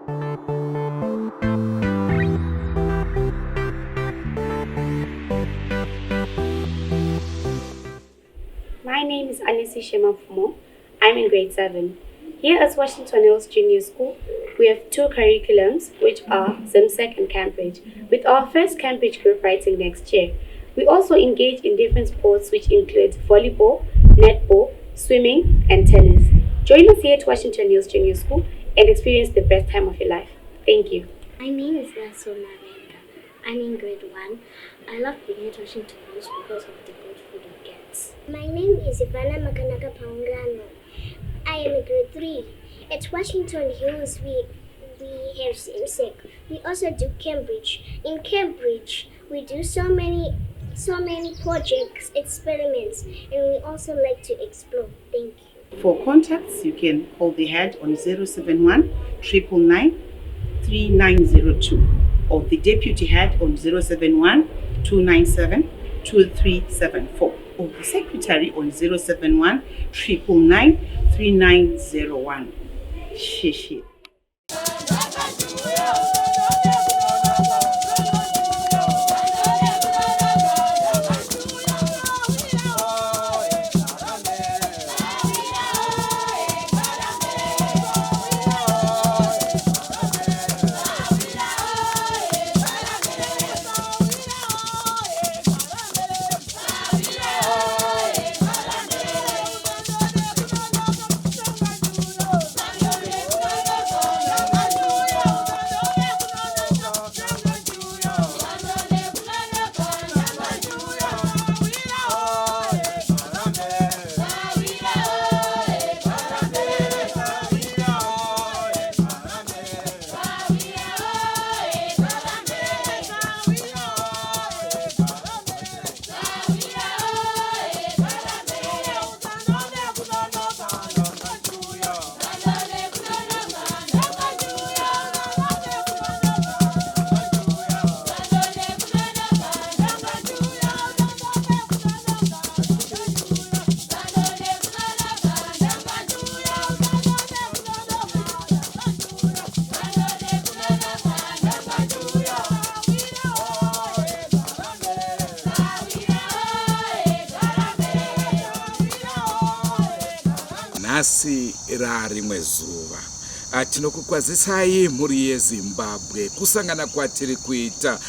My name is Anisi Shemafumo. I'm in grade 7. Here at Washington Hills Junior School, we have 2 curriculums, which are ZimSec and Cambridge, with our first Cambridge group writing next year. We also engage in different sports, which include volleyball, netball, swimming, and tennis. Join us here at Washington Hills Junior School and experience the best time of your life. Thank you. My name is Nasona Venga. I'm in grade 1. I love being at Washington Hills because of the good food it gets. My name is Ivana Makanaka Paungano. I am in grade 3. At Washington Hills, we have ZimSec. We also do Cambridge. In Cambridge, we do so many projects, experiments, and we also like to explore. Thank you. For contacts, you can call the head on 071 999 3902 or the deputy head on 071 297 2374 or the secretary on 071 999 3901. Shishi. Nhasi rimwe zuva tinokukwazisai mhuri yeZimbabwe kusangana kwatiri kuita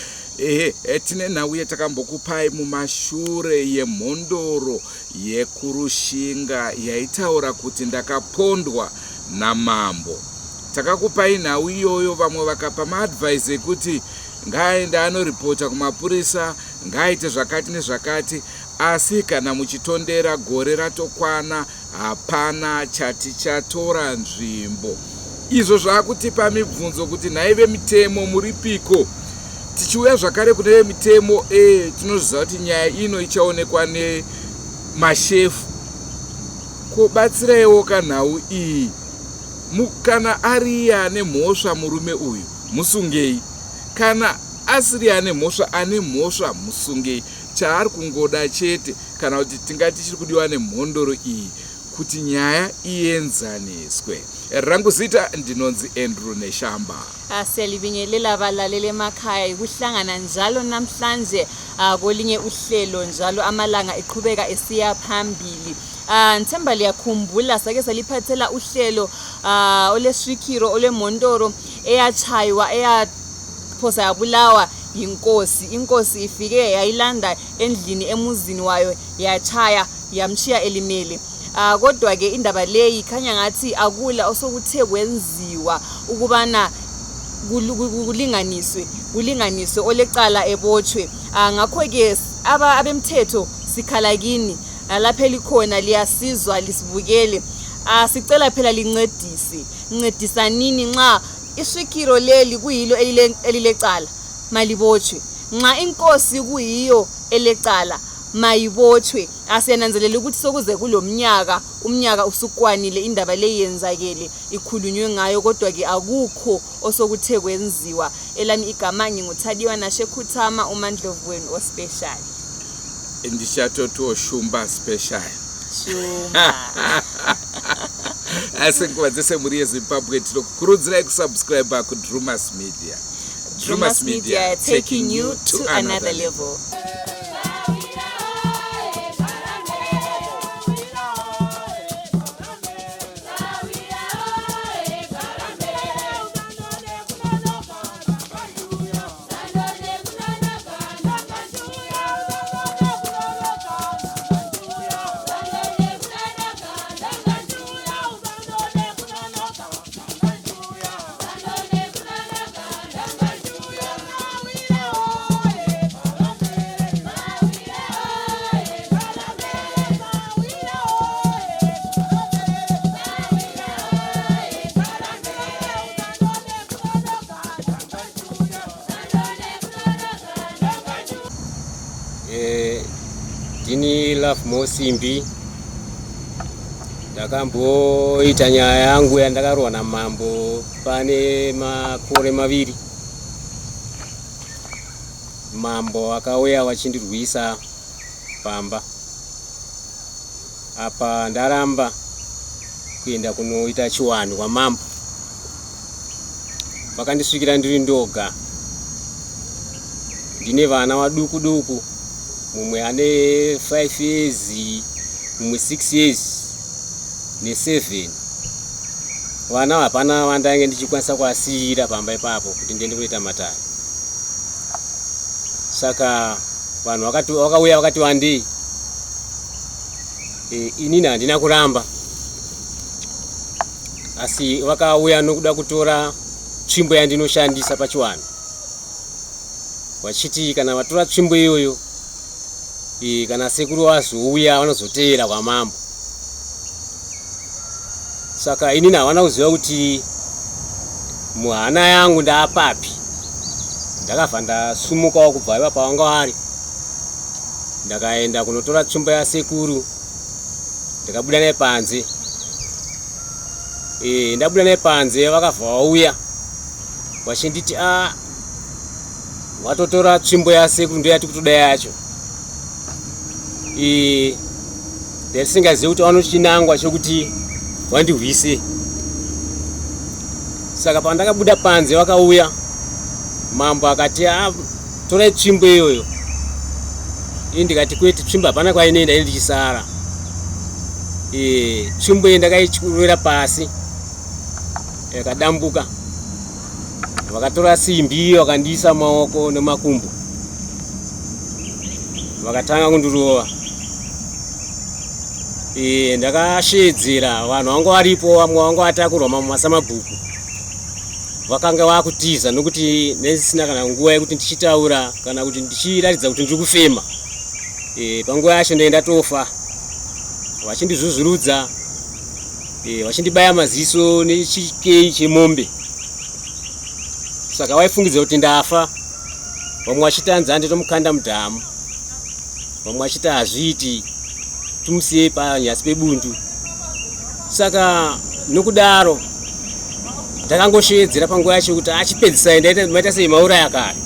tine nhau yatakambokupai mumashure yemhondoro yekurushinga yaitaura kuti ndakapondwa naMambo. Takakupai nhau iyoyo, vamwe vakapa maadvice ekuti ngaaende anoripota kumapurisa, ngaaite zvakati nezvakati, asi kana muchitondera gore ratokwana hapana chatichatora nzvimbo. Izvo zvakutipa mibvunzo kuti nhaive mitemo muripiko. Tichiuya zvakare kune mitemo tinozviziva kuti nyaya ino ichaonekwa nemashefu. Kubatsiraiwo kanhau iyi. Kana ari ane mhosva murume uyu musungei, kana asiri ane mhosva musungei. Chaari kungoda chete kana kuti tingati tichiri kudiwa nemhondoro iyi kuti nyaya ienzaniswe. Rangu zita ndinonzi Andrew Neshamba. Siyalibingelela abalaleli emakhaya ukuhlangana njalo namhlanje kolinye uhlelo njalo amalanga eqhubeka esiya phambili. Nthemba liyakhumbula sake saliphathela uhlelo olesvikiro olemondoro eyachaywa eyaphosa yabulawa yinkosi. Inkosi ifike yayilanda endlini emuzini wayo yachaya yamshiya elimele. Kodwa ke indaba leyi khanya ngathi akula osokuthe kwenziwa ukubana kulinganiswe olecala ebotshwe. Ngakho ke abemthetho sikhala kini lapha likhona liyasizwa lisibukele. Sicela phela lincedisanini nxa isvikiro leli kuyilo elilecala malibotshwe, nxa inkosi kuyiyo elecala mayibotshwe. Asiyananzelela ukuthi sokuze umnyaka usukwanile indaba leyi yenzakele ikhulunywe ngayo, kodwa ke akukho osokuthe kwenziwa. Elami igama nginguThadiwa Nashe KUTSAMWA uMandlovu wenu ospecial. Ndishatoto Shumba special. Shumba. asi nguva dzese muri yezimbabwe tinokukurudzirai kusubscribe kuDrewmas Media. Drewmas Media, taking you to another level. Dini Love Mosimbi ndakamboita nyaya yangu yandakarwa naMambo pane makore maviri. Mambo akauya wachindirwisa pamba. Apa ndaramba kuenda kunoita chiwanu kwaMambo. Vakandisvikira ndiri ndoga. Ndine vana vaduku duku. Mumwe ane 5 years, mumwe 6 years ne7. Vana hapana vandange ndichikwanisa kuasiyira pamba ipapo kuti ndiende kuita matari. Saka vanhu vakauya vakati wandei. Inini handina kuramba. Asi vakauya nokuda kutora tsvimbo yandinoshandisa pachiwanu. Vachiti kana vatora tsvimbo iyoyo kana sekuru vazouya vanozoteera kwaMambo. Saka inini havana kuziva kuti muhana yangu ndaapapi. Ndakabva ndasumukawo kubva ipapo pavanga vari. Ndakaenda kunotora tsvimbo yasekuru. Ndikabuda naye panze. Ndabuda naye panze vakabva vauya vachinditi vatotora tsvimbo yasekuru ndoyati kutoda yacho. Ndaisingazivi kuti vanochinangwa chokuti vandirwise. Saka pandakabuda panze vakauya Mambo akati torai tsvimbo iyoyo. Ndikati kwete, tsvimbo hapana kwainoenda ini ndichisara. Tsvimbo iyi ndakaichurira pasi yakadambuka. Vakatora simbi vakandiisa maoko nemakumbo. Vakatanga kundirova. Ndakashedzera vanhu vanga varipo, vamwe vanga vatakurwa masamabhuku. Vakanga vakutiza nokuti nesisina kana nguva yekuti ndichitaura kana kuti ndichiratidza kuti ndiri kufema. Panguva yacho ndaenda tofa. Vachindizvuzvurudza. Vachindibaya maziso nechikeyi chemombe. Saka vaifungidza kuti ndafa. Vamwe vachitanza nditomukanda mudhamu. Vamwe vachiti hazviiti tumusiye panyasi pebundu. Saka nokudaro ndakangoshedzera panguva yacho kuti achipedzisa ndaita sei mauraya kare.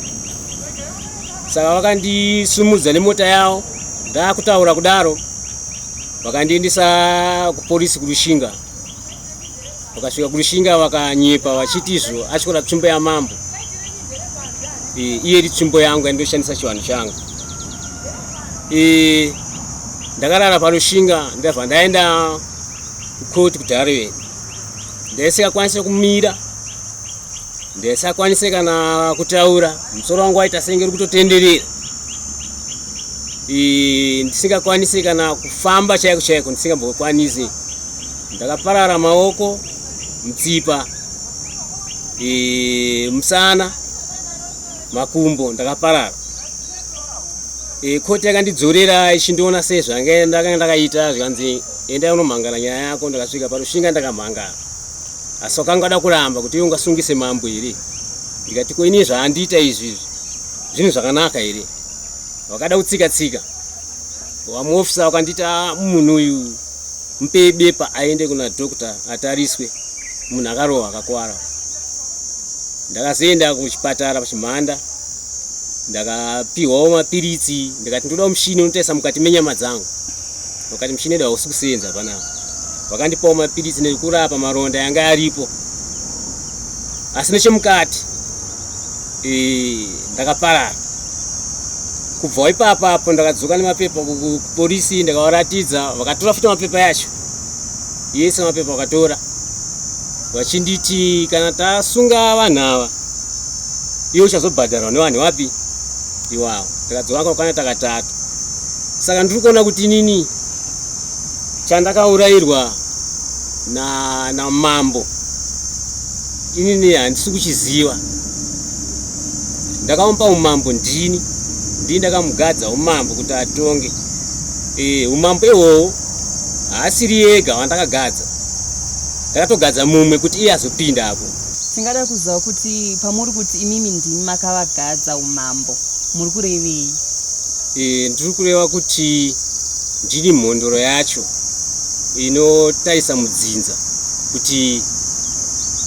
Saka vakandisumudza nemota yavo. Ndakutaura kudaro vakandiendesa kupolisi kuRushinga. Vakasvika kuRushinga vakanyepa vachitizvo atyora tsvimbo yaMambo. Iyeri tsvimbo yangu yandoshandisa chiwanu changu. Ndakarara paRushinga ndabva ndaenda kukoti kuDarwen. Ndaisingakwanise kumira. Ndaisingakwanise kana kutaura. Musoro wangu waita senge uri kutotenderera. Ndisingakwanise kana kufamba chaiko chaiko, ndisingambokwanise. Ndakaparara maoko, mutsipa, musana, makumbo ndakaparara. Koti yakandidzorera ichindiona sezvange ndakaita zvikanzi enda unomhangara nyaya yako. Ndakasvika paRushinga ndakamhangara. Asi wakangada kuramba kuti ungasungise Mambo here. Ndikati ko ini zvaandiita izvi zvinhu zvakanaka here. Wakada kutsika tsika. Wamuofisa wakandita munhu uyu mupe bepa aende kuna dokta atariswe. Munhu akarohwa akakwara. Ndakazoenda kuchipatara pachimhanda. Ndakapiwawo mapiritsi. Ndikati ndoda mushini unotarisa mukati menyama dzangu. Wakati mushini uyu hausi kusenza panapa. vakandipawo mapirisi nekurapa maronda yanga aripo, asi nechemukati ndakaparara. Kubva ipapo ndakadzoka nemapepa kupolisi ndakavaratidza, vakatora futi mapepa yacho yese, mapepa vakatora vachinditi kana tasunga vanhu ava iwe uchazobhadharwa nevanhu vapi iwavo. Ndakadzoka kana takatatu. Saka ndiri kuona kuti nini chandakaurayirwa na Mambo inini handisi kuchiziva. Ndakamupa umambo ndini ndakamugadza umambo kuti atonge. Umambo ihwohwo haasiri yega wandakagadza, ndakatogadza mumwe kuti iye azopinda apo. Singada kuziva kuti pamuri kuti imimi ndimi makavagadza umambo muri kurevei? Ndiri kureva kuti ndini mhondoro yacho inotarisa mudzinza kuti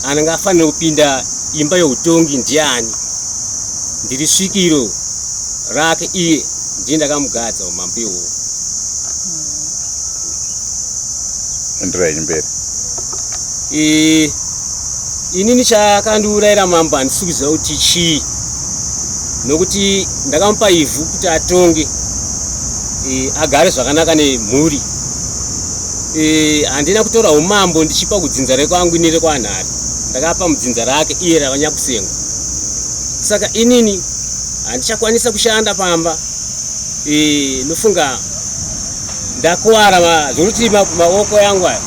anenge afanira kupinda imba yeutongi ndiani. Ndiri svikiro rake iye, ndiye ndakamugadza umambo ihwohwo. Enderai mberi. Inini chakandiurayira Mambo handisi kuziva kuti chii, nokuti ndakamupa ivhu kuti atonge agare zvakanaka nemhuri. Handina kutora umambo ndichipa kudzinza rekwangu inire kwanhari, ndakapa mudzinza rake iye ravanyakusenga. Saka inini handichakwanisa kushanda pamba, nofunga ndakuwara zvokuti maoko yangu aya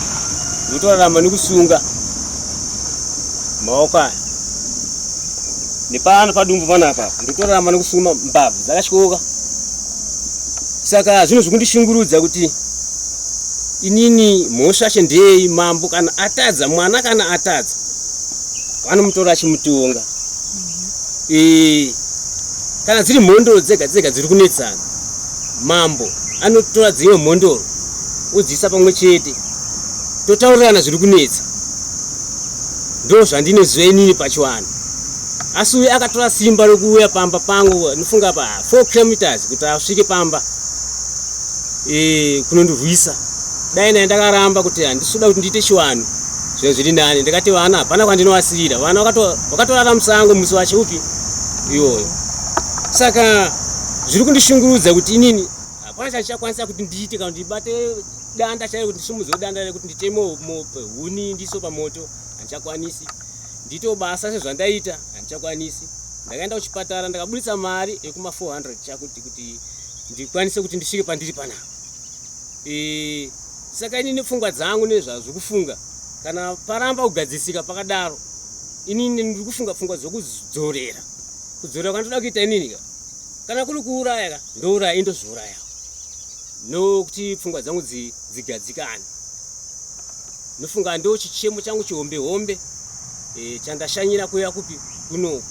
ndotorarama nekusunga maoko aya nepano padumbu panapa ndotorarama nekusunga mbabvu dzakatyoka. Saka zvinhu zvokundishungurudza kuti inini mhosva yacho ndei, Mambo kana atadza, mwana kana atadza vanomutora achimutonga. Kana dziri mhondoro dzega dzega dziri kunetsana, Mambo anotora dzimwe mhondoro odziisa pamwe chete totaurirana zviri kunetsa. Ndo zvandinoziva inini pachiwana. Asi uye akatora simba rokuuya pamba pangu, nofunga pa 4 kilometers kuti asvike pamba kunondorwisa. Dai naye ndakaramba kuti handisoda kuti ndiite chiwanu zvinhu zviri nani, ndikati vana hapana kwandinowasirira. Vana vakatorara musango musi wachiupi iyoyo. Saka zviri kundishungurudza kuti inini hapana chandichakwanisa kuti ndiite, kana ndibate danda chairo kuti ndisumudze danda kuti nditemo huni ndiso pamoto, handichakwanisi. Ndito basa sezvandaita handichakwanisi. Ndakaenda kuchipatara ndakabuditsa mari yekuma 400 chakuti kuti ndikwanise kuti ndisvike pandiri panapa. Saka inini pfungwa dzangu nezvazvokufunga kana paramba kugadzisika pakadaro, inini ndiri kufunga pfungwa dzokudzorera. Kudzorera kwandoda kuita inini kana kuri kuuraya ndouraya indozviurayawo, nokuti pfungwa dzangu dzigadzikane. Nofunga ndo chichemo changu chihombe hombe chandashanyira kuya kupi kunoku.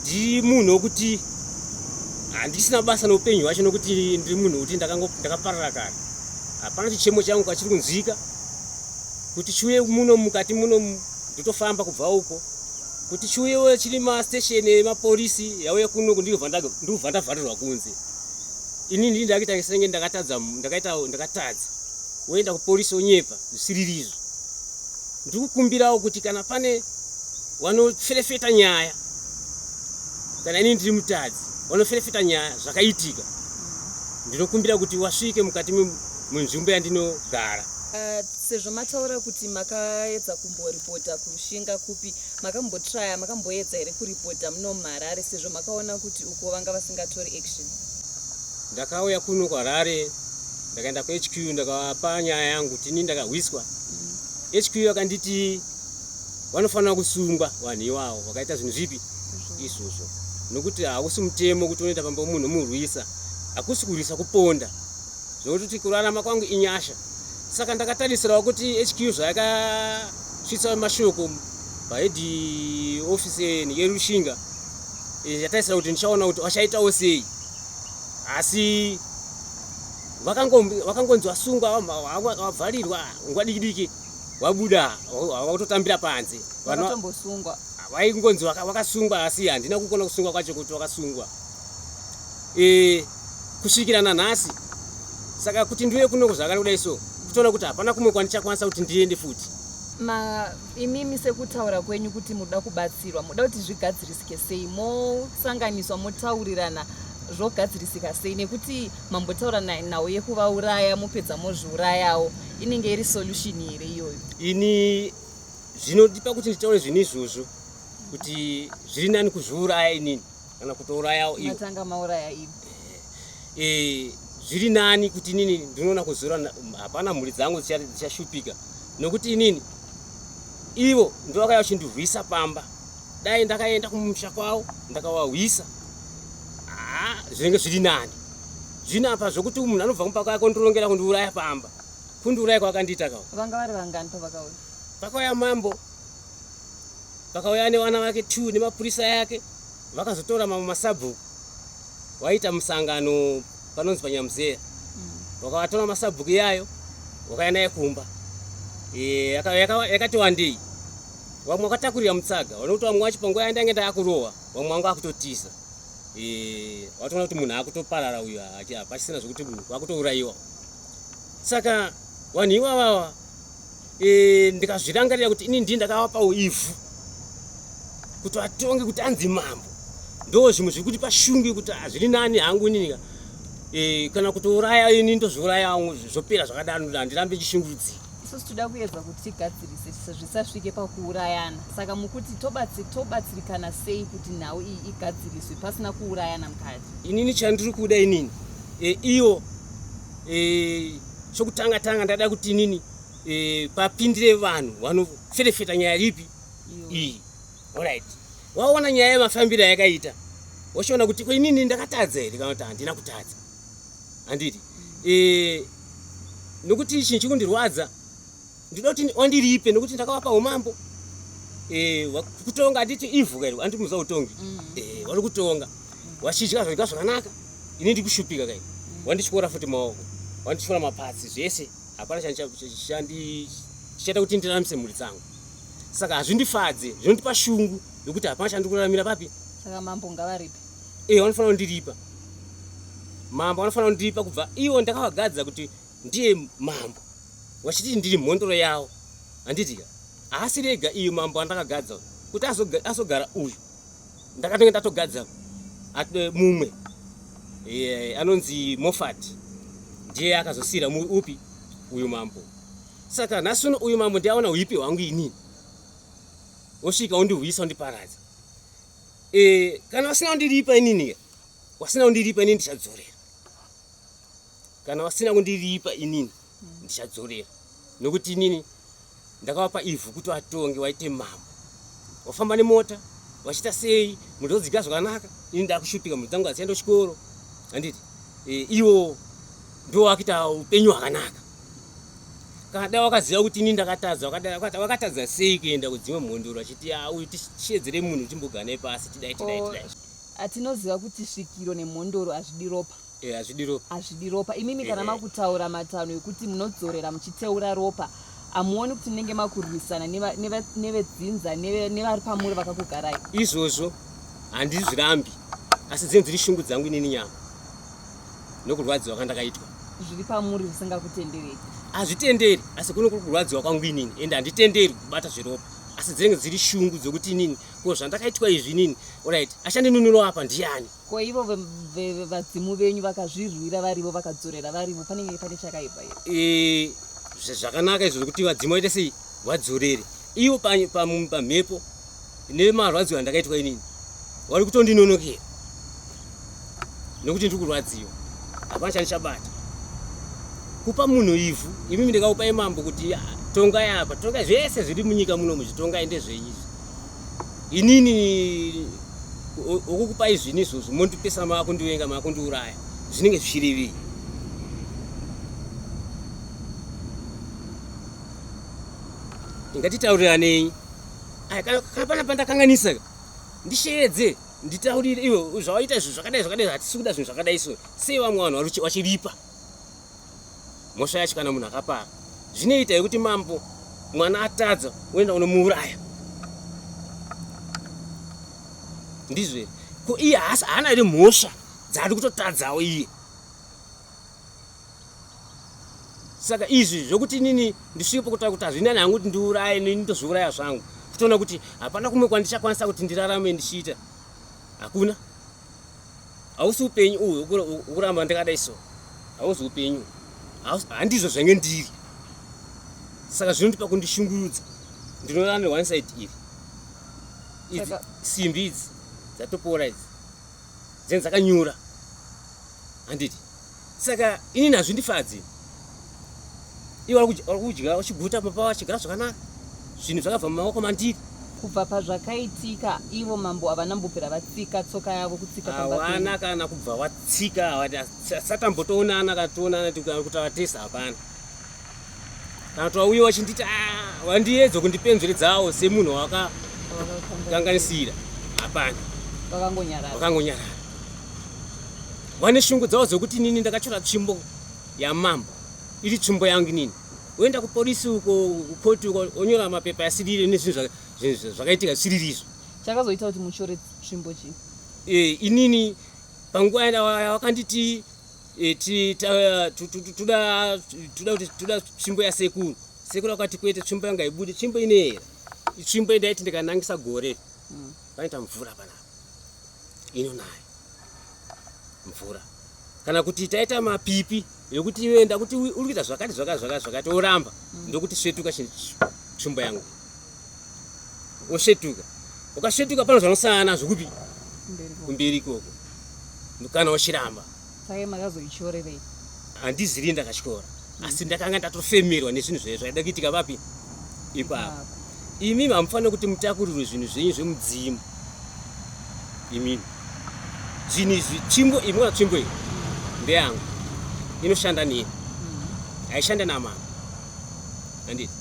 Ndiri munhu wokuti handisina basa noupenyu hwacho, nokuti ndiri munhu wokuti ndakaparara kare. Hapana chichemo changu kachiri kunzwika kuti chiuye muno mukati muno ndotofamba kubva uko, kuti chiuyewo chiri mastation emapolisi yauye kunoku ndibva ndavharirwa kunze. Inini ndini ndakaita senge ndakatadza woenda kupolisi onyepa zvisiririzo. Ndiri kukumbirawo kuti kana pane wanoferefeta nyaya, kana inini ndiri mutadzi wanoferefeta nyaya zvakaitika, ndinokumbira kuti wasvike mukati munzvimbo yandinogara. Sezvo mataura kuti makaedza kumboripota kurushinga kupi, makamboedza here kuripota muno muHarare sezvo makaona kuti uko vanga vasingatori action? Ndakauya kuno kuHarare, ndakaenda kuHQ ndakavapa nyaya yangu kuti inini ndakahwiswa. HQ yakanditi vanofanira kusungwa vanhu ivavo vakaita zvinhu zvipi izvozvo, nokuti hausi mutemo kuti unoenda pamba munhu murwisa, hakusi kurwisa kuponda, zvokuti kurarama kwangu inyasha. Saka ndakatarisirawo kuti HQ zvayakasvitsa mashoko pahead office yerushinga, yatarisira kuti ndichaona kuti vachaitawo sei. Asi vakangonzi wasungwa, wavharirwa nguva diki diki, wabuda wakutotambira panze. Vakatombosungwa vaingonzi vakasungwa, asi handina kukona kusungwa kwacho kuti vakasungwa. Kusvikira nanhasi saka kuti ndiwe kuno kuzvakana kudai so kutoona kuti hapana kumwe kwandichakwanisa kuti ndiende futi. Imimi sekutaura kwenyu kuti muda kubatsirwa, muda kuti zvigadzirisike sei, mosanganiswa motaurirana zvogadzirisika sei, nekuti mambotaura nhau yekuvauraya mopedza mozviurayawo inenge iri solution here iyoyo. Ini zvinodipa kuti nditaure zvinhu izvozvo kuti zviri nani kuzviuraya inini kana kutourayawo iwo. Matanga mauraya iwo. Zviri nani kuti inini ndinoona kuzora hapana mhuri dzangu dzichashupika nokuti inini ivo ndo vakauya vachindivhisa pamba. Dai ndakaenda kumusha kwavo ndakavahwisa zvinenge zviri nani. Zvino apa zvokuti munhu anobva mupaka yako ndorongera kundiuraya pamba, kundiuraya kwakandiita kawo. Vanga vari vangani pavakauya? Pakauya Mambo, pakauya nevana vake 2 nemapurisa yake, vakazotora masabhuku waita musangano panonzi paNyamuzera. Vakavatora masabhuku yayo vakauya naye kumba. Yakati wandei vamwe vakatakurira mutsaga, vanokuti vamwe vacho panguva yandange ndakurohwa vamwe vanga vakutotiza. Watoona kuti munhu akutoparara uyu hapasisina zvokuti munhu wakutourayiwa. Saka vanhu ivava ndikazvirangarira kuti ini ndii ndakavapawo ivhu kuti atonge kuti anzi mambo. Ndo zvimwe zviri kuti pashungi kuti zviri nani hangu inini kana kutouraya ini ndozviurayawo zvopera zvakadaro handirambe chishungurudzira. Isusu toda kuedza kuti tigadzirise zvisasvike pakuurayana. Saka mukuti tobatsirikana sei kuti nhau iyi igadziriswe pasina kuurayana mukati. Inini chandiri kuda inini iyo chokutanga ndada kuti inini papindire vanhu vanoferefeta nyaya ripi iyi. Alright. Waona nyaya yemafambiro yakaita. Wachiona kuti inini ndakatadza here kana kuti handina kutadza. Handiti. Nokuti ichi chikundirwadza. Ndinoda kuti wandiripe nokuti ndakavapawo Mambo. Kutonga handiti ivhu kairo handiti muzautongi. Vari kutonga. Wachidya zvadya zvakanaka. Ini ndikushupika kairo. Wandityora futi maoko. Wandityora mapatsi zvese. Hapana chichaita kuti ndiraramisa mhuri dzangu. Saka hazvindifadze, zvinondipa shungu nokuti hapana chandikuraramira papi. Saka Mambo ngavaripe. Vanofanira kundiripa. Mambo vanofanira kundiripa kubva ivo ndakavagadza kuti ndiye Mambo. Wachiti ndiri mhondoro yawo. Handiti asi rega iyo Mambo andakagadza kuti azogara uyu. Ndakatonge ndatogadza mumwe anonzi Moffat ndiye akazosira upi uyu Mambo. Saka nhasi uyu Mambo ndiaona uipi hwangu inini. Wosvika undihwisa undiparadza. Kana wasina kundiripa inini, wasina kundiripa inini ndichadzorera. Kana wasina kundiripa inini ndichadzorera. Nokuti inini ndakavapa ivhu kuti watonge waite Mambo. Wafamba nemota, wachita sei, mundodziga zvakanaka, ini ndakushupika mhuri dzangu hadzienda kuchikoro. Handiti? Iwo ndo wakuita upenyu hwakanaka. Kana dai wakaziva kuti ini ndakatadza, wakatadza sei kuenda kudzimwe mhondoro achiti uyu tichedzere munhu timbogane pasi tidai. Atinoziva kuti svikiro nemhondoro hazvidi ropa. Hazvidi ropa. Imimi kana makutaura matano ekuti munodzorera muchiteura ropa, hamuoni kuti munenge makurwisana nevedzinza nevari pamuri vakakugarai. Izvozvo handizvirambi, asi dzinenge dziri shungu dzangu inini nyama nokurwadziwa kwandakaitwa. Zviri pamuri zvisingakutenderei. Hazvitenderi, asi kuno kuri kurwadziwa kwangu inini ende handitenderi kubata zviropa. Asi dzinenge dziri shungu dzokuti inini ko zvandakaitwa izvi inini. Alright, achandinunuro apa ndiani? Ko ivo vadzimu venyu vakazvirwira varivo vakadzorera varivo panenge pane chakaipa here? Zvakanaka izvo zvokuti vadzimu vaite sei vadzorere. Ivo pamhepo nemarwadziwo andakaitwa inini vari kutondinonokera nokuti ndiri kurwadziwa. Hapana chandichabata. Kupa munhu ivhu, imimi ndikaupai Mambo kuti tonga yapa, tonga zvese zviri munyika muno muzvitonga ende zveizvi. Inini okukupai zvinhu izvozvo mondipesa makundivenga makundiuraya. Zvinenge zvichirevei? Ngatitaurirane. Kana pandakanganisa ndisheedze nditaurire iwe zvawaita izvo zvakadai hatisi kuda zvinhu zvakadai so. Sei vamwe vanhu vachiripa? Mhosva yacho kana munhu akapara. Zvinoita kuti Mambo mwana atadza uenda unomuuraya. Ndizvo here. Ko iye haana here mhosva dzaari kutotadzawo iye. Saka izvi zvokuti inini ndisvipo kutaura kuti hazvina nangu kuti ndiuraye nini ndozviuraya zvangu. Titoona kuti hapana kumwe kwandichakwanisa kuti ndirarame ndichiita. Hakuna. Hausi upenyu uhu ukuramba ndakadai so. Hausi upenyu. Handizvo zvange ndiri. Saka zvinondipa kundishungurudza. Ndinoona one side iri. Idzi simbi idzi dzatopora idzi. Dzenzi dzakanyura. Handiti. Saka inini hazvindifadzi. Iwo arikudya uchiguta papa wachigara zvakanaka. Zvinhu zvakabva mumaoko mandiri. Kubva pazvakaitika ivo Mambo havanambopera vatsika tsoka yavo kutsika pamba. Hawana kana kubva vatsika satambotoonana kana toonana kuti vatesa hapana. Kana twauya wachinditi wandiedza kundipenzveredzawo semunhu wakakanganisira. Hapana. Vakangonyarara. Vane shungu dzavo dzokuti nini ndakachora tsvimbo yaMambo. Iri tsvimbo yangu nini. Uenda kupolisi uko kukoti uko onyora mapepa yasirire nezvinhu zvakaitika zvisiririzvo. Chakazoita kuti muchore tsvimbo chi? Inini panguva yakanditi tuda tsvimbo yasekuru. Sekuru akati kwete tsvimbo yanga ibude tsvimbo inera. Tsvimbo ndaiti ndikanangisa gore. Paita mvura panapa. Inonaya. Mvura. Kana kuti taita mapipi yokuti iwe ndakuti uri kuita zvakati oramba ndokuti svetuka tsvimbo yangu. Osvetuka. Ukasvetuka pano zvanosana zvokupi kumberi ikoko. Kana uchiramba. Saka makazoichorerei? Handiziri ndakachikora. Asi ndakanga ndatofemerwa nezvinhu zvaida kuitika papi ipapo. Imi mamufanira kuti mutakurire zvinhu zvenyu zvemudzimu. Imi zvinhu izvi tsvimbo imwe tsvimbo iyi ndeyangu. Inoshanda nini? Haishanda naMambo. Handiti.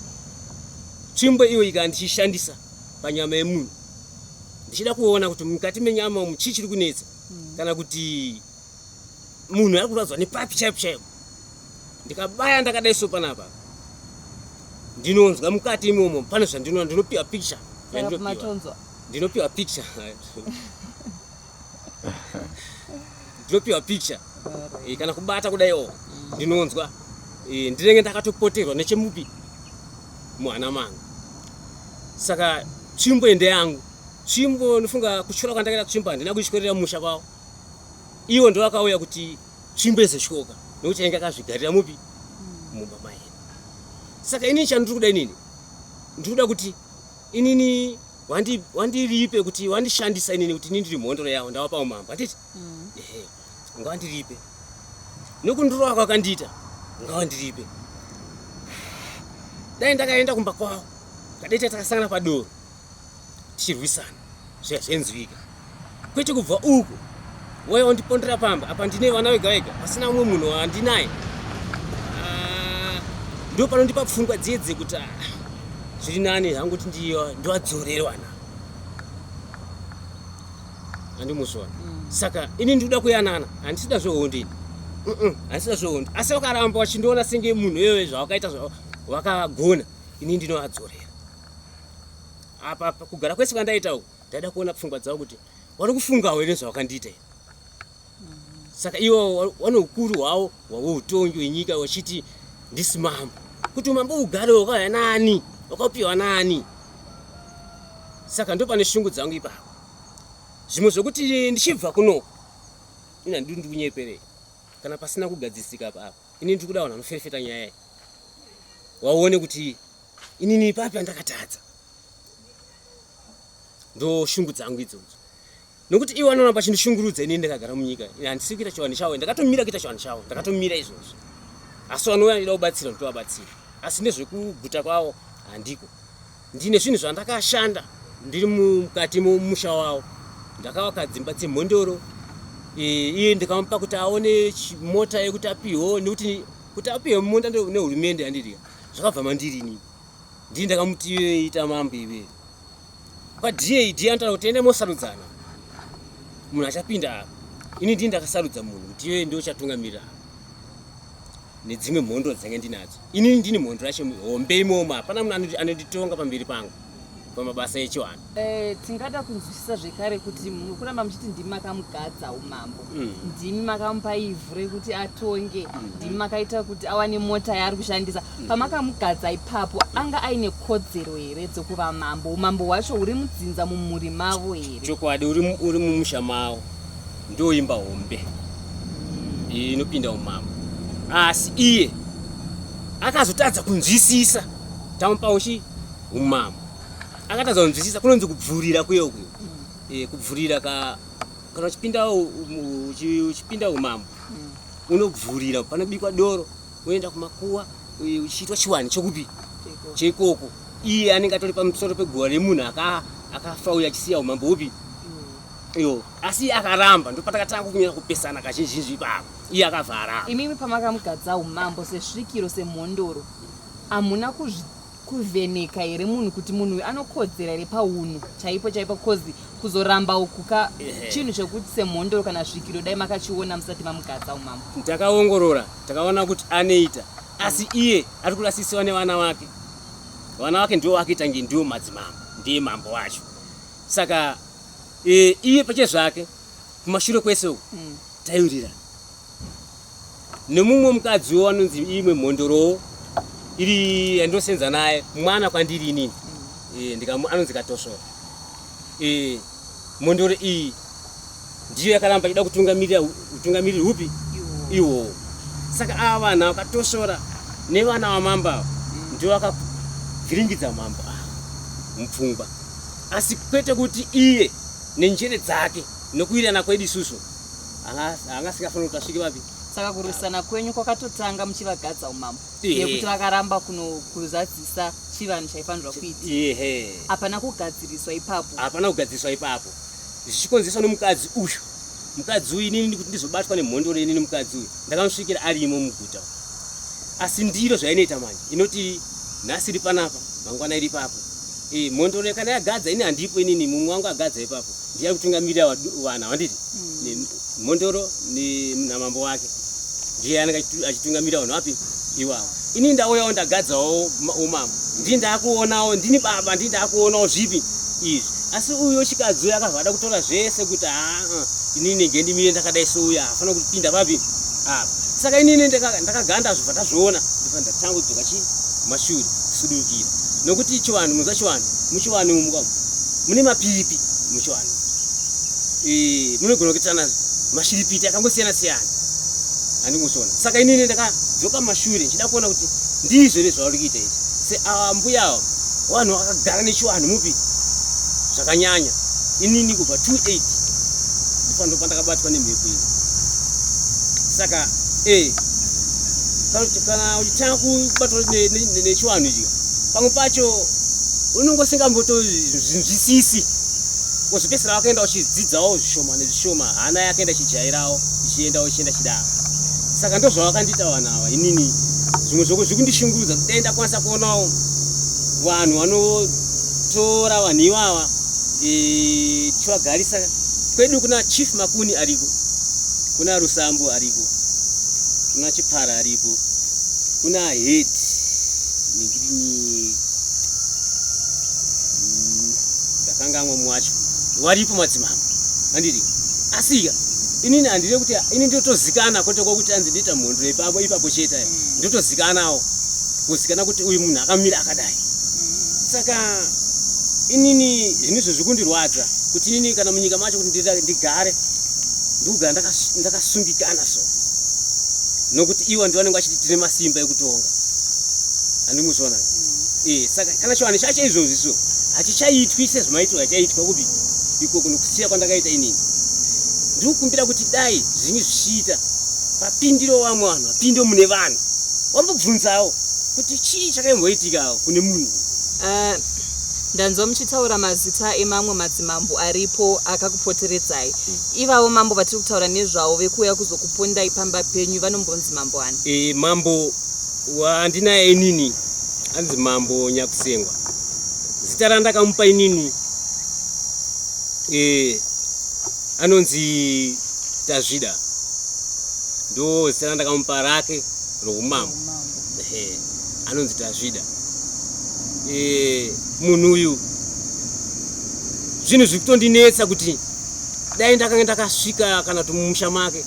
Tsvimbo iyo ikandishandisa panyama yemunhu. Ndichida kuona kuti mukati menyama muchi chiri kunetsa kana kuti munhu ari kuradzwa nepapi chaipo. Ndikabaya ndakadai so panapa. Ndinonzwa mukati imomo pane zvandinoona ndinopiwa picture. Ndinopiwa picture. Ndinopiwa picture. Kana kubata kudaiwo ndinonzwa ndinenge ndakatopoterwa nechemupi mwana mangu. Saka tsvimbo ende yangu. Tsvimbo nofunga kuchora kwandakaita tsvimbo handina kuchikwerera musha kwawo. Iwo ndo akauya kuti tsvimbo izoshoka nokuti ainge akazvigarira mupi mumba maye. Saka inini chandiri kuda inini ndikuda kuti inini wandiripe kuti wandishandisa inini kuti inini ndiri mhondoro yawo ndawapa Mambo. Handiti? Ngawandiripe. Nokundiro kwakandiita ngawandiripe. Dai ndakaenda kumba kwawo. Kadete takasangana padoro. Tichirwisana. Zvenzwika. Kwete kubva uko. Waya wandipondera pamba. Apa ndine vana vega. Pasina umwe munhu wandinaye. Ndo panondipa pfungwa dzedze kuti zviri nani hangu kuti ndiwadzorerwana. Handimuzvona. Saka ini ndikuda kuyanana. Handisida zvohondi. Handisida zvohondi. Asi wakaramba wachindiona senge munhu wewe zvawakaita wakagona. Ini ndinoadzorera. Apa kugara kwese kwandaita uko ndaida kuona pfungwa dzavo kuti wari kufungawo ere zvawakandita. Saka iwo wane ukuru hwawo hweutongi hwenyika wachiti ndisi Mambo. Kuti Mambo ugare wakauya nani? Wakapiwa nani? Saka ndo pane shungu dzangu ipapo. Zvimwe zvokuti ndichibva kunoko ina ndiri kunyeperera kana pasina kugadzisika papo. Ini ndikuda vanhu vanoferefeta nyaya. Waone kuti inini papi andakatadza. Ndo shungu dzangu idzodzo. Nokuti iwo anoramba chindishungurudza inini ndakagara munyika. Handisi kuita chiwani chawo. Ndakatomira kuita chiwani chawo. Ndakatomira izvozvo. Asi vanouya ndida kubatsira ndotovabatsira. Asi nezvekuguta kwawo handiko. Ndine zvinhu zvandakashanda ndiri mukati mumusha wawo. Ndakavaka dzimba dzemhondoro. Iye ndikamupa kuti aone mota yekuti apiwo nekuti kuti apiwe munda nehurumende handiri. Zvakabva mandiri inini. Ndini ndakamuti ita Mambo iwe. Padhiye anotaura kuti ende mosarudzana. Munhu achapinda apa. Ini ndini ndakasarudza munhu kuti iwe ndio uchatungamirira. Nedzimwe mhondo dzange ndinadzo. Inini ndini mhondo yacho hombe imomo. Hapana munhu anonditonga pamberi pangu. pamabasa echiwanhu. Tingada kunzwisisa zvekare kuti mukuramba muchiti ndimi makamugadza umambo, ndimi makamupa ivhu rekuti atonge, ndimi makaita kuti awane mota yaari kushandisa. Pamakamugadza ipapo anga aine kodzero here dzokuva mambo? Umambo hwacho huri mudzinza mumhuri mavo here? Chokwadi uri mumusha mavo ndoimba hombe inopinda umambo, asi iye akazotadza kunzwisisa tamupawo umambo. Akatadza kunzwisisa kunonzi kubvurira kuyo kubvurira kana uchipinda umambo unobvurira, panobikwa doro unoenda kumakuwa uchiitwa chiwani chokupi chekoko. Iye anenge atori pamusoro peguva remunhu akafa uye achisiya umambo upi iyo, asi akaramba ndopatakatanga kunyanya kupesana kazhinji ipapo. Iye akavhara. Imimi pamakamugadza umambo sesvikiro semhondoro, hamuna kuvheneka here munhu kuti munhu anokodzera here paunhu chaipo kozi kuzoramba ukuka chinhu chekuti semhondoro kana svikiro dai makachiona musati mamugadza umambo? Takaongorora takaona kuti anoita, asi iye ari kurasisiwa nevana vake. Vana vake ndio vakiita ndio madzimambo, ndiye mambo wacho. Saka iye pache zvake kumashure kwese uku taiurira nemumwe mukadzi wanonzi imwe mhondorowo iri yandosenza naye mwana kwandiri inini anonzi Katosora. Mhondoro iyi ndiyo yakaramba ida kutungamirira upi iwo. Saka ava vana vakatosora nevana vamamba ndio vakavhiringidza mambo mupfungwa, asi kwete kuti iye nenjere dzake nokuirana kwedu isusu angasingafanira kuti asvike vapi. Saka kurwisana kwenyu kwakatotanga muchivagadza umambo nekuti vakaramba kuzadzisa chivanhu chaifanirwa kuitika. Hapana kugadziriswa ipapo. Hapana kugadziriswa ipapo, zvichikonzeswa nomukadzi uyu. Mukadzi uyu inini kuti ndizobatwa nemhondoro inini mukadzi uyu ndakamusvikira arimo muguta, asi ndiro zvainoita manje inoti nhasi iri panapa mangwana iri papo. Mhondoro kana yagadza ini handipo inini, mumwe wangu agadza ipapo ndiye kutungamirira vana vanditi mhondoro namambo wake ndiye anenge achitungamirira vanhu vapi iwawo. Ini ndauyawo ndagadzawo umambo, ndii ndakuonawo, ndini baba ndii ndakuonawo zvipi izvi, asi uyo chikadzi uyo akavada kutora zvese kuti inini ngendimire ndakadai souya afana kupinda papi apa. Saka inini ndakaganda zvobva tazviona ndatanga kudzoka mashure kusudukira, nokuti chivanhu muchivanhu mune mapipi muchivanhu munogona kuitana mashiripiti akangosiyana handingosona. Saka inini ndakadzoka mashure nchida kuona kuti ndizvo here zvauri kuita izvi. Seambuya ava vanhu vakagara nechivanhu mupi zvakanyanya. Inini kubva 28 ndipano pandakabatwa nemhepo iyi. Saka kana uchitanga kubatwa nechivanhu ichi pamwe pacho unongosingambotozvinzwisisi, kuzopedzisira wakaenda uchidzidzawo zvishoma nezvishoma, hana yakaenda chijairawo ichiendawo ichienda chidaro. Saka ndo zvavakandita vanhu ava. Inini zvimwe zvoko zviri kundishungurudza kuti dai ndakwanisa kuonawo vanhu vanotora vanhu ivava tichivagarisa kwedu. Kuna Chief Makuni ariko, kuna Rusambo ariko, kuna Chipara ariko, kuna Head ningiri ndakangamwe mwacho waripo madzimambo handiri. Asika inini handire kuti ini ndotozikana kwete kwokuti anzi ndiita mhondro ipapo chete, ndotozikanawo kuzikana kuti uyu munhu akamira akadai. Saka inini zvinizvo zvikundirwadza kuti inini kana munyika macho kuti ndigare ndikugara ndakasungikana so, nokuti iwo ndiwo vanenge vachiti tine masimba ekutonga handinguzona. Saka kana chivanhu chacho izvozvi so hachichaitwi sezvamaitwa hachaitwa kupi iko kunokusiya kwandakaita inini. Ndikukumbira kuti dai zvimwe zvichiita papindiro vamwe vanhu vapinde mune vanhu vambobvunzawo kuti chii chakaimboitika kune munhu. Ndanzwa muchitaura mazita emamwe madzimambo aripo akakupoteredzai. Ivavo mambo vatiri kutaura nezvavo vekuuya kuzokupondai pamba penyu vanombonzi mambo ani? Mambo wandinaye inini anzi Mambo Nyakusengwa. Zita randakamupa inini anonzi Tazvida, ndo zita randakamupa rake roumambo. Anonzi Tazvida. Munhu uyu zvinhu zvikutondinetsa kuti dai ndakanga ndakasvika kana kuti mumusha make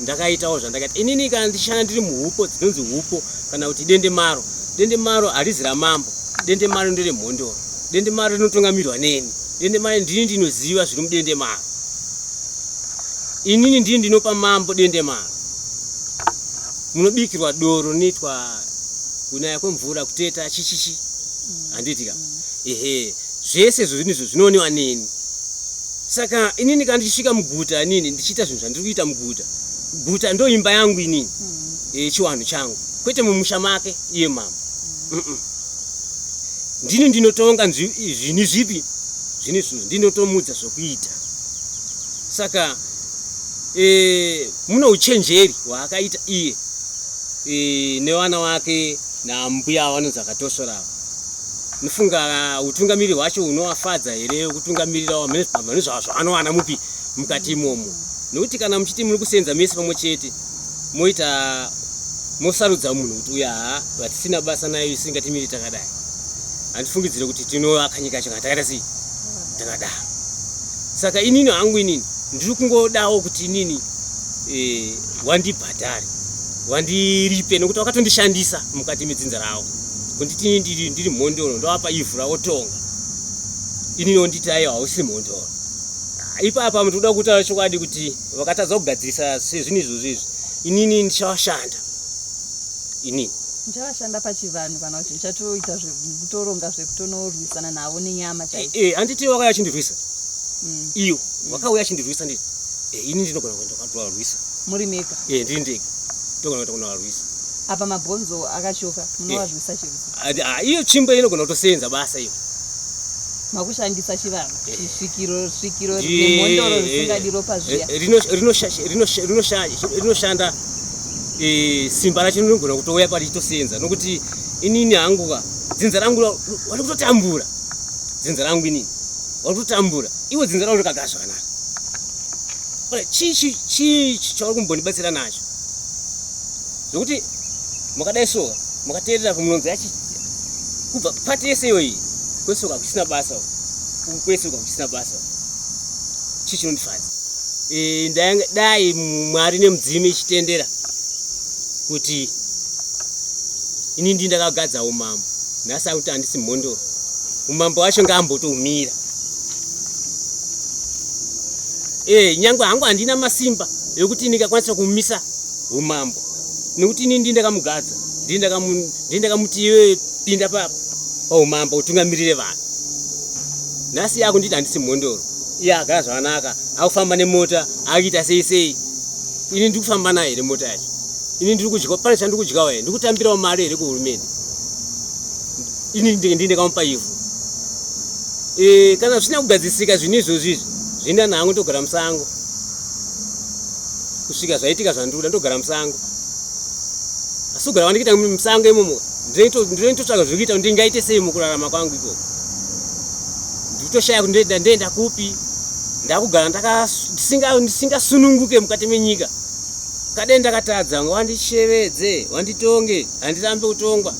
ndakaitawo zvandakaita. Inini kana ndishanda ndiri muhupo dzinonzi hupo kana kuti dendemaro. Dendemaro harizi ramambo, dendemaro nderemhondoro. Dendemaro rinotungamirwa neni. Dendemaro ndini ndinoziva zviri mudendemaro. Inini ndini ndinopa mambo dendemaro. Munobikirwa doro rinoitwa kunaya kwemvura, kuteta chichichi. Handitika. Ehe, zvese zvinhu zvinoonekwa neni. Saka inini kana ndisvika muguta inini ndichiita zvinhu zvandiri kuita muguta. Guta ndo imba yangu inini. Chiwanhu changu. Kwete mumusha make iye mambo. Ndini ndinotonga zvini zvipi? Zvini ndinotomudza zvokuita. Saka muno uchenjeri hwaakaita iye nevana wake nambuya vanonzi akatosora. Nofunga utungamiri hwacho unovafadza here kutungamirira vanhu zvavanowana mupi mukati imomo. Nokuti kana muchiti muri kusenza mese pamwe chete moita mosarudza munhu kuti uya vatisina basa naye isingatimiri takadai. Handifungidzire kuti tinovaka nyika yacho kana takaita sei takadai. Saka inini hangu inini ndiri kungodawo kuti inini wandibhadhare wandiripe nokuti wakatondishandisa mukati medzinza rawo. Kunditi ndiri mhondoro ndowapa ivhu rawotonga. Inini wonditi aiwa hausi mhondoro. Ipapa mutoda kutaura chokwadi kuti vakatadza kugadzirisa sezvinhu izvozvi inini ndichawashanda. Inini ndichawashanda pachivanhu kana kuti ndichatoita zvekutoronga zvekutonorwisana navo nenyama chaidzo. Handiti wakauya achindirwisa. Iyo wakauya achindirwisa nditi. Ini ndinogona kuenda kwatorwisa. Muri mega. Ndiri ndege. Ndogona kuenda kunorwisa. Apa mabhonzo akachoka munovarwisa chirwisa. Iyo chimbo inogona kutosenza basa iyo. Makushandisa chivanhu svikiro nemhondoro risingadi ropa zviya rinoshanda simba racho rinogona kutouya parichitosenza nokuti inini hangu dzinza rangu wari kutotambura. Dzinza rangu inini wari kutotambura iwe dzinza rangu rikagaa zvakanaka. Chii chauri kumbondibatsira nacho zvokuti makadai soka makateerera kumunonzi yachi kubva pati yese iyoyi kwesoka kusina basa kwesoka kusina basa chii chinondifadza. Dai Mwari nemudzimu ichitendera kuti ini ndini ndakagadza umambo nhasi akuti handisi mhondoro. Umambo wacho ngaambotoumira. Nyangwe hangu handina masimba ekuti ndingakwanisa kumisa umambo nokuti ini ndini ndakamugadza ndini ndakamuti iwe pinda paumambo utungamirire vanhu. Nhasi yakunditi handisi mhondoro. Iye agara zvakanaka akufamba nemota akuita sei. Ini ndiri kufamba naye here mota yacho. Ini ndiri kudya pane chandiri kudyawo here ndiri kutambirawo mari here kuhurumende. Ini ndini ndakamupa ivhu. Kana zvisina kugadzisika zvinhu izvozvi zvina nangu ndogara musango. Kusvika zvaitika zvandinoda ndogara musango. Asi kugara wandikuita musango imomo ndinototsvaga zvekuita kuti ndingaite sei mukurarama kwangu ikoko. Ndikutoshaya kuti ndoenda kupi. Ndakugara ndisingasununguke mukati menyika. Kadai ndakatadza wandishevedze wanditonge handirambe kutongwa.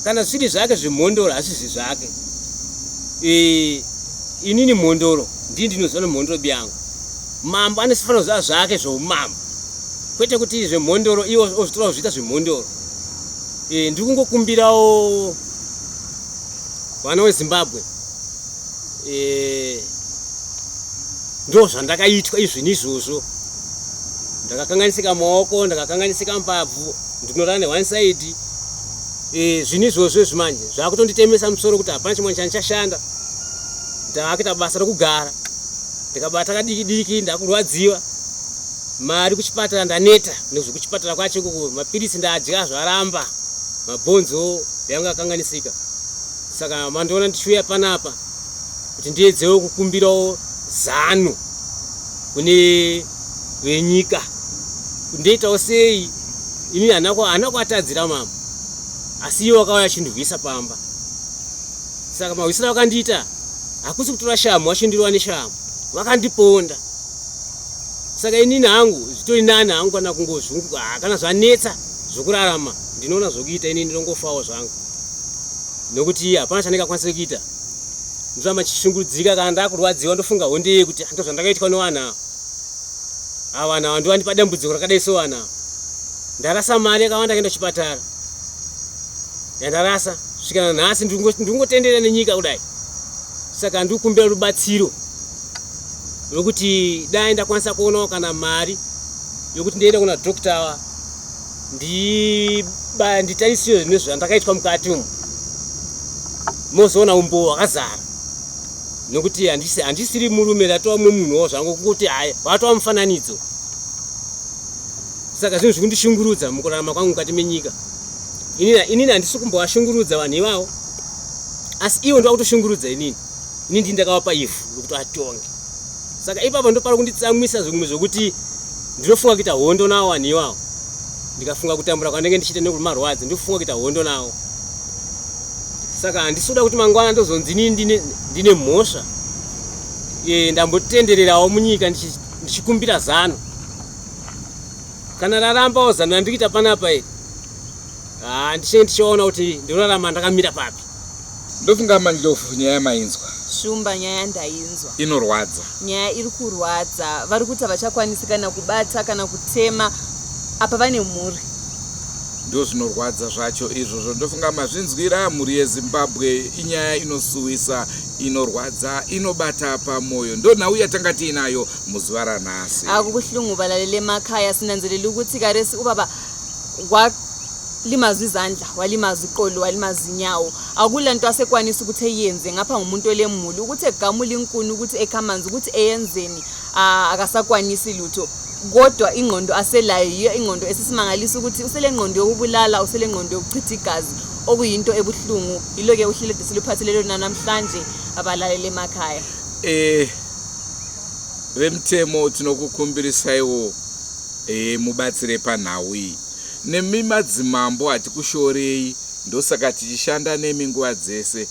Kana zviri zvake zvemhondoro hazvisi zvake. Inini mhondoro ndini ndinoziva nemhondoro yangu. Mambo anesifano kuziva zvake zvoumambo. Kwete kuti zvemhondoro iwo ozvitora kuzviita zvemhondoro. Ndiri kungokumbirawo vana veZimbabwe. Ndo zvandakaitwa izvini izvozvo. Ndakakanganisika maoko, ndakakanganisika mbabvu, ndinorara ne1 side. Zvini izvozvo zvimanje zvakutonditemesa musoro kuti hapana chimwe chandichashanda. Ndakaita basa rokugara. Ndikabata kadiki ndakurwadziwa. Mari kuchipatara ndaneta nezvekuchipatara kwacho ikoko mapirisi ndadya zvaramba. Mabhonzo yanga akanganisika. Saka mandoona ndichiuya panapa kuti ndiedzewo kukumbirawo zano kune venyika. Kundiitawo sei ini hana kuatadzira mambo. Asi iwo wakauya achindirwisa pamba. Saka marwisiro akandiita hakusi kutora shamu wachindiriwa neshamu. Vakandiponda. Saka inini hangu zvitori nani hangu kana kungozvunguka kana zvanetsa zvokurarama ndinoona zvokuita inini ndinongofawo zvangu. Nokuti hapana chandingakwanisa kuita. ndoramba chishungurudzika kana ndakurwadziwa ndofunga hondei kuti ndo zvandakaitwa newana ava nawa ndiwandipa dambudziko rakadai sewana ndarasa mari yakawanda kuenda kuchipatara yandarasa kusvikana nhasi ndingotenderera nenyika kudai saka ndikukumbira rubatsiro rwekuti dai ndakwanisa kuonawo kana mari yokuti ndiende kuna dhokta nditarisiro zvimwe zvandakaitwa mukati umu mozoona umbo hwakazara nokuti handisiri murume ndatova munhuwo zvangu kuti haya watova mufananidzo saka zvinhu zvikundishungurudza mukurarama kwangu mukati menyika inini handisi kumbovashungurudza vanhu ivavo asi ivo ndova kutoshungurudza inini ndakavapa ivhu rokuti atonge saka ipapo ndopara kunditsamwisa zvimwe zvokuti ndinofunga kuita hondo navo vanhu ivavo ndikafunga kutambura kwandenge ndichiita nekumarwadzi ndofunga kuita hondo navo saka handisoda kuti mangwana ndozonzi inini ndine mhosva ndambotendererawo munyika ndichikumbira zano kana rarambawo zano randikuita panapa iri ndichinge ndichiona kuti ndinorarama ndakamira papi. Ndofunga Mandlovu nyaya mainzwa. Shumba nyaya ndainzwa. Inorwadza. Nyaya iri kurwadza. Vari kuti havachakwanisi kana kubata kana kutema apa vane mhuri. Ndo zvinorwadza zvacho izvozvo. Ndofunga mazvinzwira mhuri yeZimbabwe inyaya inosuwisa, inorwadza, inobata pamoyo. Ndo nhau yatanga tiinayo muzuva ranhasi. Akubuhlungu balalele emakhaya sinanzelele ukuthi karesi ubaba limazi izandla, walimazi iqolo, walimazi inyawo. Akula nto asekwanisa ukuthi eyenze ngapha ngumuntu olemuli ukuthi egamula inkuni ukuthi ekhamanzi ukuthi eyenzeni akasakwanisi lutho. Kodwa ingqondo aselayo yiyo ingqondo esisimangalisa ukuthi usele ngqondo yokubulala, usele ngqondo yokuchitha igazi, okuyinto ebuhlungu. Yiloke uhlile desiluphathelelo namhlanje abalalele emakhaya. Vemtemo tinokukumbirisaiwo mubatsire panhawi. Nemi madzimambo hatikushorei, ndosaka tichishanda nemi nguva dzese.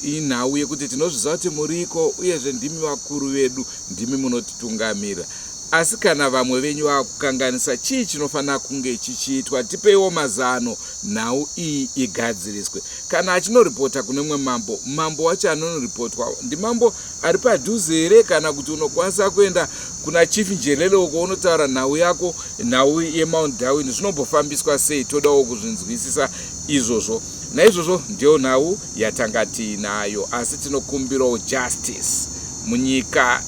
Inhau yekuti tinozviziva kuti muriko uyezve ndimi vakuru vedu, ndimi munotitungamira. Asi kana vamwe venyu vakukanganisa chii chinofanira kunge chichiitwa, tipeiwo mazano nhau iyi igadziriswe. Kana achinoripota kune mumwe mambo wacho anonoripotwa ndimambo ari padhuze here, kana kuti unokwanisa kuenda kuna chief njelele uko unotaura nhau yako, nhau yeMount Darwin zvinombofambiswa sei? Todawo kuzvinzwisisa izvozvo. Naizvozvo ndiyo nhau yatanga tiinayo, asi tinokumbirawo justice munyika.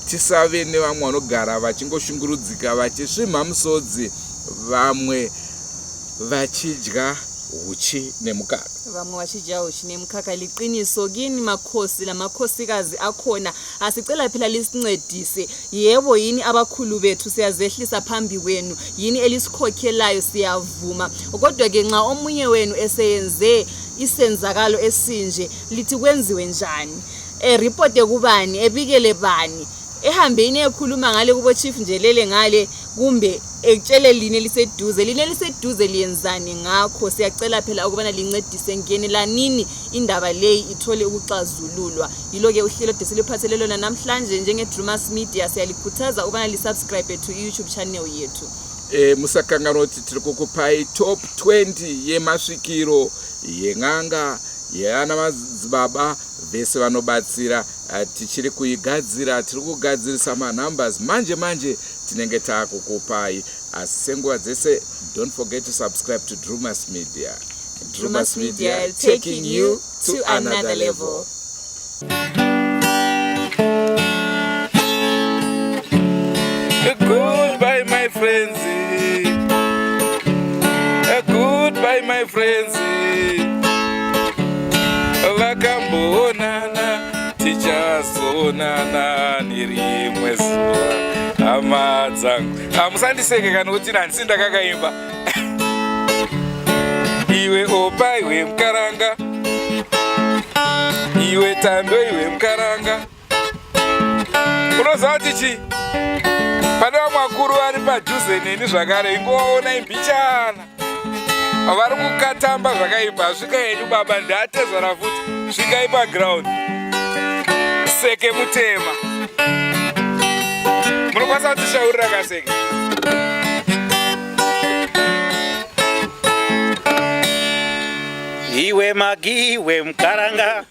Tisave nevamwe vanogara vachingoshungurudzika vachisvimha musodzi, vamwe vachidya huchi nemukaka. Vamwe vachidya huchi nemukaka. Liqiniso kini makhosi lamakhosikazi akhona asicela phela lisincedise. Yebo yini abakhulu bethu siyazehlisa phambi kwenu, yini elisikhokhelayo siyavuma. Kodwa ke nxa omunye wenu eseyenze isenzakalo esinje lithi kwenziwe njani? Report kubani, ebikele bani? Ehambeni ekhuluma ngale kubo chief njelele ngale, kumbe ekutshele line liseduze liyenzani ngakho? Siyacela phela ukubana lincedise ngenelanini indaba leyi ithole ukuxazululwa. Yiloke uhlelo desiluphathelelo namhlanje njenge Drewmas Media siyalikhuthaza ukubana lisubscribe to YouTube channel yethu. Musakangana kuti tiri kukupai top 20 yemasvikiro yen'anga yeana madzibaba vese vanobatsira. Tichiri kuigadzira, tiri kugadzirisa manumbers manje tinenge takukupai. Asi senguva dzese, don't forget to subscribe to Drewmas Media. Drewmas Media, taking you to another level. Goodbye my friends. Goodbye my friends. Vakambonana tichazonana nerimwe zuva. Hama dzangu, hamusandiseke kana kuti handisi ndakakaimba. Iwe opa, iwe mukaranga, iwe tando, iwe mukaranga. Unoziva kuti chii? Pane vamwe vakuru vari padhuze neni zvakare, ingoona imbichana vari kukatamba zvakaimba. Svika henyu baba, ndatezvara futi, svikai paground. Seke mutema, munokwanisa kutishaurira kaseke? Iwe magi, iwe mukaranga,